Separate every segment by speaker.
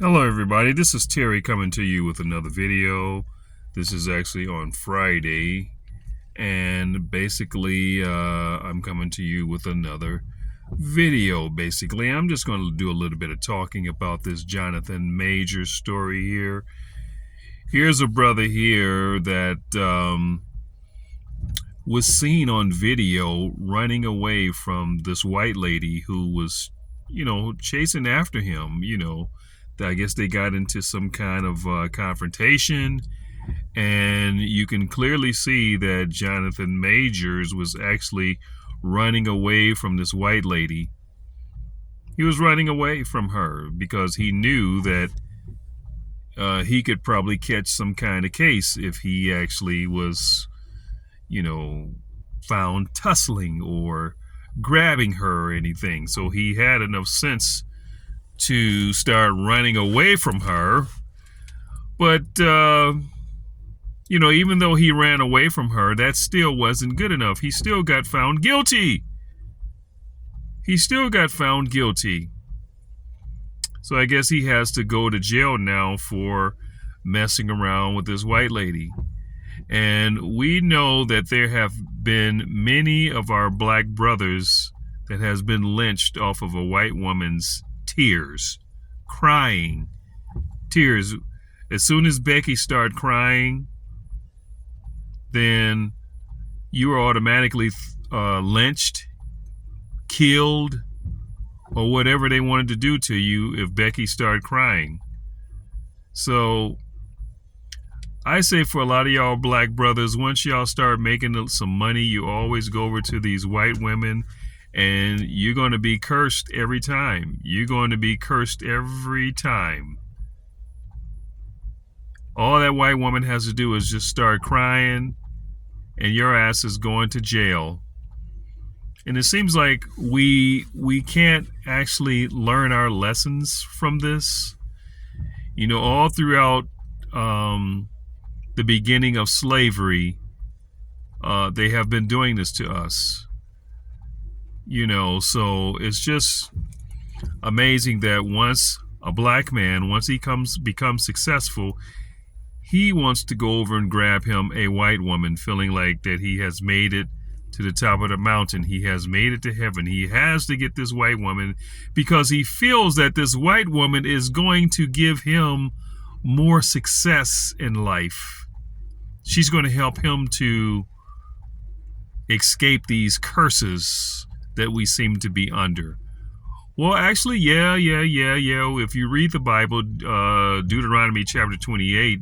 Speaker 1: Hello everybody, this is Terry coming to you with another video. This is actually on Friday, and basically I'm coming to you with another video. Basically, I'm just going to do a little bit of talking about this Jonathan Major story here. Here's a brother here that was seen on video running away from this white lady who was, chasing after him. I guess they got into some kind of confrontation, and you can clearly see that Jonathan Majors was actually running away from this white lady. He was running away from her because he knew that he could probably catch some kind of case if he actually was, found tussling or grabbing her or anything. So he had enough sense to start running away from her. But, even though he ran away from her, that still wasn't good enough. He still got found guilty. He still got found guilty. So I guess he has to go to jail now for messing around with this white lady. And we know that there have been many of our black brothers that has been lynched off of a white woman's tears, crying, tears. As soon as Becky started crying, then you are automatically lynched, killed, or whatever they wanted to do to you if Becky started crying. So I say for a lot of y'all black brothers, once y'all start making some money, you always go over to these white women, and you're going to be cursed every time. You're going to be cursed every time. All that white woman has to do is just start crying, and your ass is going to jail. And it seems like we can't actually learn our lessons from this. All throughout the beginning of slavery, they have been doing this to us. So it's just amazing that once a black man, once he becomes successful, he wants to go over and grab him a white woman, feeling like that he has made it to the top of the mountain. He has made it to heaven. He has to get this white woman because he feels that this white woman is going to give him more success in life. She's going to help him to escape these curses that we seem to be under. Well, actually, yeah. If you read the Bible, Deuteronomy chapter 28,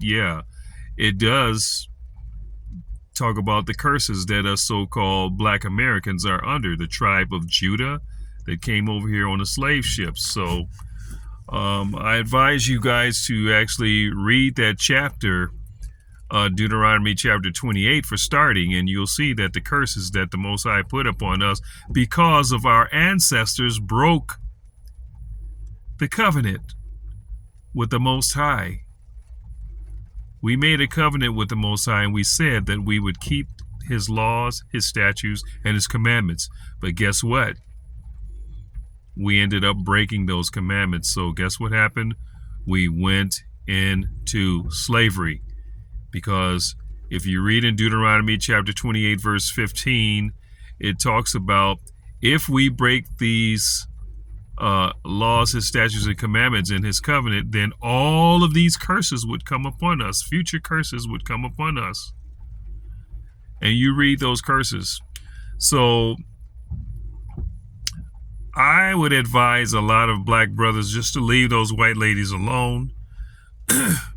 Speaker 1: it does talk about the curses that us so-called black Americans are under, the tribe of Judah that came over here on the slave ships. So I advise you guys to actually read that chapter, Deuteronomy chapter 28 for starting, and you'll see that the curses that the Most High put upon us because of our ancestors broke the covenant with the Most High. We made a covenant with the Most High, and we said that we would keep his laws, his statutes, and his commandments. But guess what? We ended up breaking those commandments. So guess what happened? We went into slavery. Because if you read in Deuteronomy chapter 28, verse 15, it talks about if we break these laws, his statutes, and commandments in his covenant, then all of these curses would come upon us. Future curses would come upon us. And you read those curses. So I would advise a lot of black brothers just to leave those white ladies alone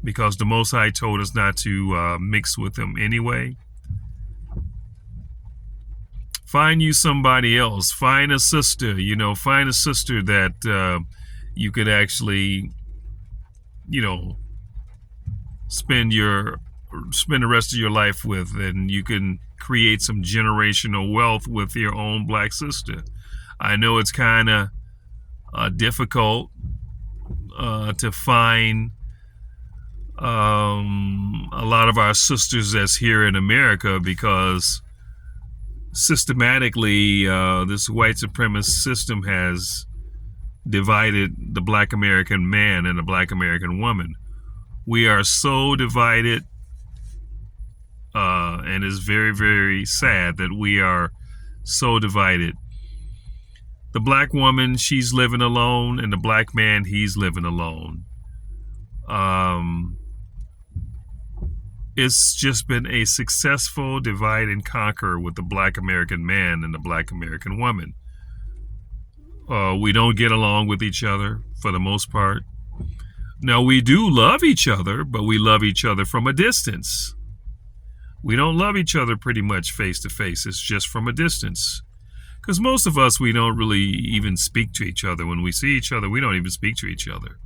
Speaker 1: because the Most High told us not to mix with them anyway. Find you somebody else. Find a sister, find a sister that you could actually, spend the rest of your life with, and you can create some generational wealth with your own black sister. I know it's kind of difficult to find a lot of our sisters that's here in America because systematically this white supremacist system has divided the Black American man and the Black American woman. We are so divided, and it's very, very sad that we are so divided. The Black woman, she's living alone, and the Black man, he's living alone. It's just been a successful divide and conquer with the Black American man and the Black American woman. We don't get along with each other for the most part. Now, we do love each other, but we love each other from a distance. We don't love each other pretty much face to face. It's just from a distance. Because most of us, we don't really even speak to each other. When we see each other, we don't even speak to each other.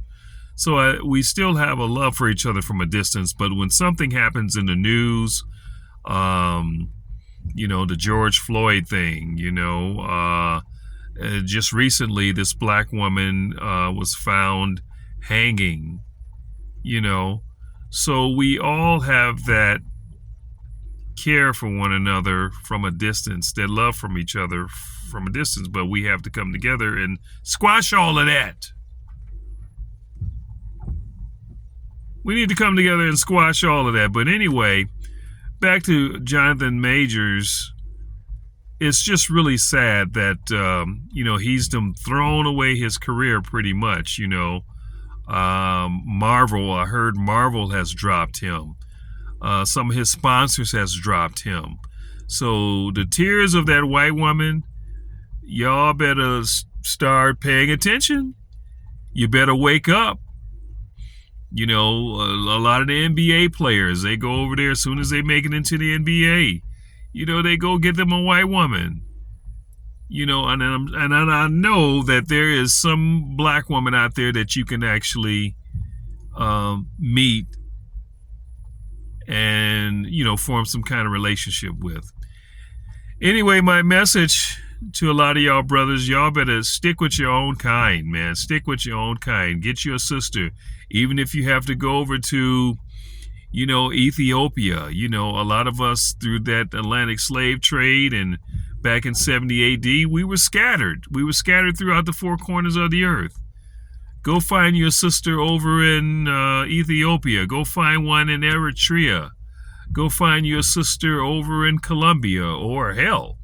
Speaker 1: So we still have a love for each other from a distance. But when something happens in the news, the George Floyd thing, just recently, this Black woman was found hanging, So we all have that care for one another from a distance, that love from each other from a distance, but we have to come together and squash all of that. We need to come together and squash all of that. But anyway, back to Jonathan Majors. It's just really sad that, he's thrown away his career pretty much, Marvel, I heard Marvel has dropped him. Some of his sponsors has dropped him. So the tears of that white woman, y'all better start paying attention. You better wake up. A lot of the NBA players, they go over there as soon as they make it into the NBA. They go get them a white woman. And I know that there is some Black woman out there that you can actually meet and, form some kind of relationship with. Anyway, my message to a lot of y'all brothers, y'all better stick with your own kind, man. Stick with your own kind. Get you a sister. Even if you have to go over to, Ethiopia. A lot of us through that Atlantic slave trade and back in 70 AD, we were scattered. We were scattered throughout the four corners of the earth. Go find your sister over in Ethiopia. Go find one in Eritrea. Go find your sister over in Colombia, or hell,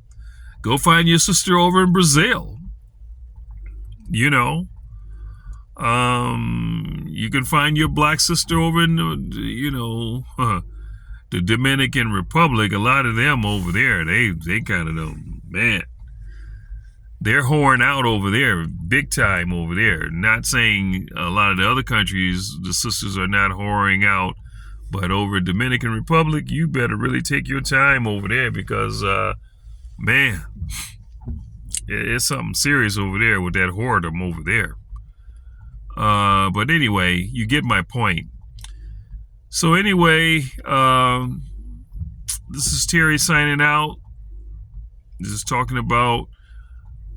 Speaker 1: go find your sister over in Brazil. You can find your Black sister over in, the Dominican Republic. A lot of them over there, they kind of, man, they're whoring out over there, big time over there. Not saying a lot of the other countries, the sisters are not whoring out, but over Dominican Republic, you better really take your time over there because, man, it's something serious over there with that whoredom over there. But anyway, you get my point. So anyway, this is Terry signing out. This is talking about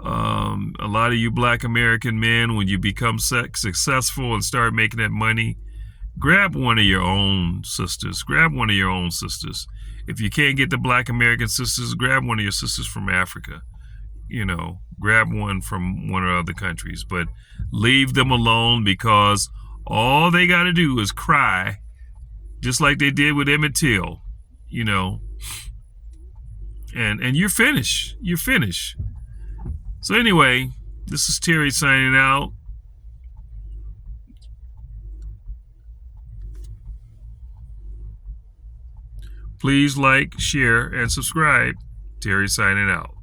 Speaker 1: a lot of you Black American men, when you become successful and start making that money, grab one of your own sisters. Grab one of your own sisters. If you can't get the Black American sisters, grab one of your sisters from Africa. Grab one from one of the other countries, but leave them alone, because all they got to do is cry, just like they did with Emmett Till, and you're finished. You're finished. So anyway, this is Terry signing out. Please like, share, and subscribe. Terry signing out.